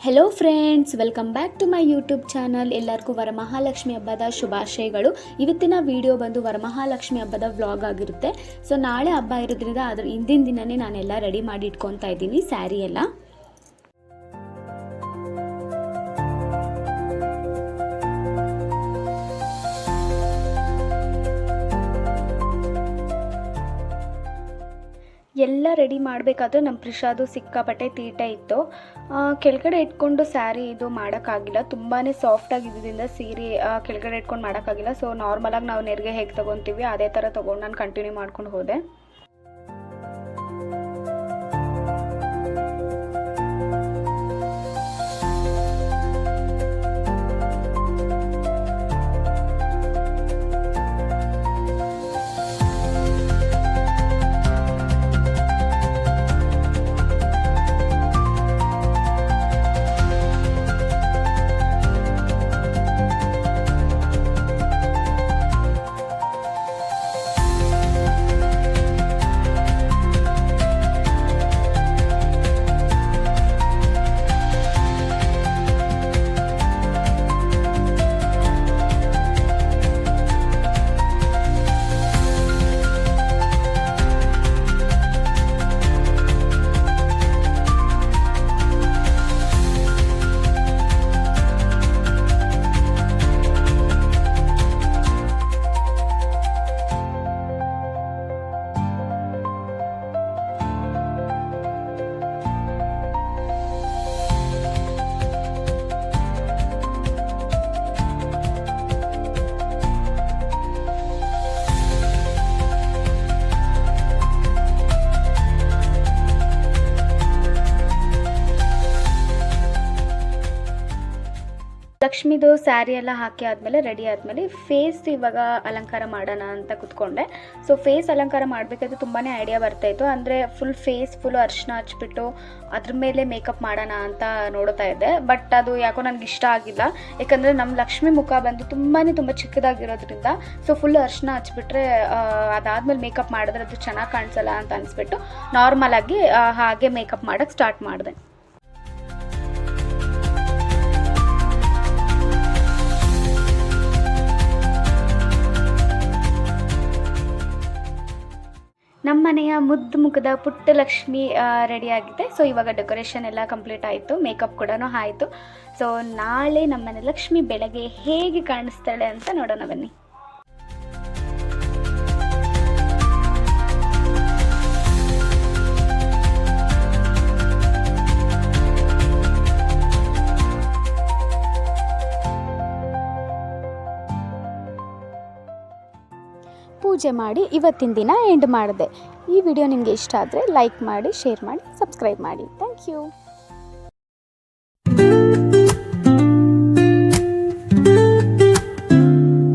Hello friends, welcome back to my YouTube channel. ಎಲ್ಲರಿಗೂ ವರಮಹಾಲಕ್ಷ್ಮಿ ಹಬ್ಬದ ಶುಭಾಶಯಗಳು. ಇವತ್ತಿನ ವಿಡಿಯೋ ಬಂದು ವರಮಹಾಲಕ್ಷ್ಮಿ ಹಬ್ಬದ ವ್ಲಾಗ್ ಆಗಿರುತ್ತೆ. ಸೊ ನಾಳೆ ಹಬ್ಬ ಇರೋದ್ರಿಂದ ಅದ್ರ ಹಿಂದಿನ ದಿನವೇ ನಾನೆಲ್ಲ ರೆಡಿ ಮಾಡಿ ಇಟ್ಕೊತಾ ಇದ್ದೀನಿ ಸ್ಯಾರಿ ಎಲ್ಲ. ಎಲ್ಲ ರೆಡಿ ಮಾಡಬೇಕಾದ್ರೆ ನಮ್ಮ ಪ್ರಸಾದು ಸಿಕ್ಕಾಪಟ್ಟೆ ತೀಟೆ ಇತ್ತು. ಕೆಳಗಡೆ ಇಟ್ಕೊಂಡು ಸ್ಯಾರಿ ಇದು ಮಾಡೋಕ್ಕಾಗಿಲ್ಲ, ತುಂಬಾ ಸಾಫ್ಟಾಗಿದ್ದರಿಂದ ಸೀರೆ ಕೆಳಗಡೆ ಇಟ್ಕೊಂಡು ಮಾಡೋಕ್ಕಾಗಿಲ್ಲ. ಸೊ ನಾರ್ಮಲಾಗಿ ನಾವು ನೆರಿಗೆ ಹೇಗೆ ತೊಗೊತೀವಿ ಅದೇ ಥರ ತೊಗೊಂಡು ನಾನು ಕಂಟಿನ್ಯೂ ಮಾಡ್ಕೊಂಡು ಹೋದೆ. ಲಕ್ಷ್ಮಿದು ಸ್ಯಾರಿ ಎಲ್ಲ ಹಾಕಿ ಆದಮೇಲೆ ರೆಡಿ ಆದಮೇಲೆ ಫೇಸ್ ಇವಾಗ ಅಲಂಕಾರ ಮಾಡೋಣ ಅಂತ ಕೂತ್ಕೊಂಡೆ. ಸೊ ಫೇಸ್ ಅಲಂಕಾರ ಮಾಡಬೇಕಾದ್ರೆ ತುಂಬಾ ಐಡಿಯಾ ಬರ್ತಾಯಿತ್ತು. ಅಂದರೆ ಫುಲ್ ಅರಿಶಿನ ಹಚ್ಬಿಟ್ಟು ಅದ್ರ ಮೇಲೆ ಮೇಕಪ್ ಮಾಡೋಣ ಅಂತ ನೋಡ್ತಾ ಇದ್ದೆ. ಬಟ್ ಅದು ಯಾಕೋ ನನಗೆ ಇಷ್ಟ ಆಗಿಲ್ಲ. ಯಾಕಂದರೆ ನಮ್ಮ ಲಕ್ಷ್ಮಿ ಮುಖ ಬಂದು ತುಂಬ ಚಿಕ್ಕದಾಗಿರೋದ್ರಿಂದ ಸೊ ಫುಲ್ ಅರಿಶಿನ ಹಚ್ಬಿಟ್ರೆ ಅದಾದಮೇಲೆ ಮೇಕಪ್ ಮಾಡಿದ್ರೆ ಅದು ಚೆನ್ನಾಗಿ ಕಾಣಿಸಲ್ಲ ಅಂತ ಅನಿಸ್ಬಿಟ್ಟು ನಾರ್ಮಲಾಗಿ ಹಾಗೆ ಮೇಕಪ್ ಮಾಡೋಕ್ಕೆ ಸ್ಟಾರ್ಟ್ ಮಾಡಿದೆ. ನಮ್ಮ ಮನೆಯ ಮುದ್ದು ಮುಖದ ಪುಟ್ಟ ಲಕ್ಷ್ಮಿ ರೆಡಿಯಾಗಿದೆ. ಸೊ ಇವಾಗ ಡೆಕೋರೇಷನ್ ಎಲ್ಲ ಕಂಪ್ಲೀಟ್ ಆಯಿತು, ಮೇಕಪ್ ಕೂಡ ಆಯಿತು. ಸೊ ನಾಳೆ ನಮ್ಮನೆ ಲಕ್ಷ್ಮಿ ಬೆಳಗ್ಗೆ ಹೇಗೆ ಕಾಣಿಸ್ತಾಳೆ ಅಂತ ನೋಡೋಣ ಬನ್ನಿ. ಪೂಜೆ ಮಾಡಿ ಇವತ್ತಿನ ದಿನ ಎಂಡ್ ಮಾಡಿದೆ. ಈ ವಿಡಿಯೋ ನಿಮಗೆ ಇಷ್ಟ ಆದರೆ ಲೈಕ್ ಮಾಡಿ, ಶೇರ್ ಮಾಡಿ, ಸಬ್ಸ್ಕ್ರೈಬ್ ಮಾಡಿ. Thank you.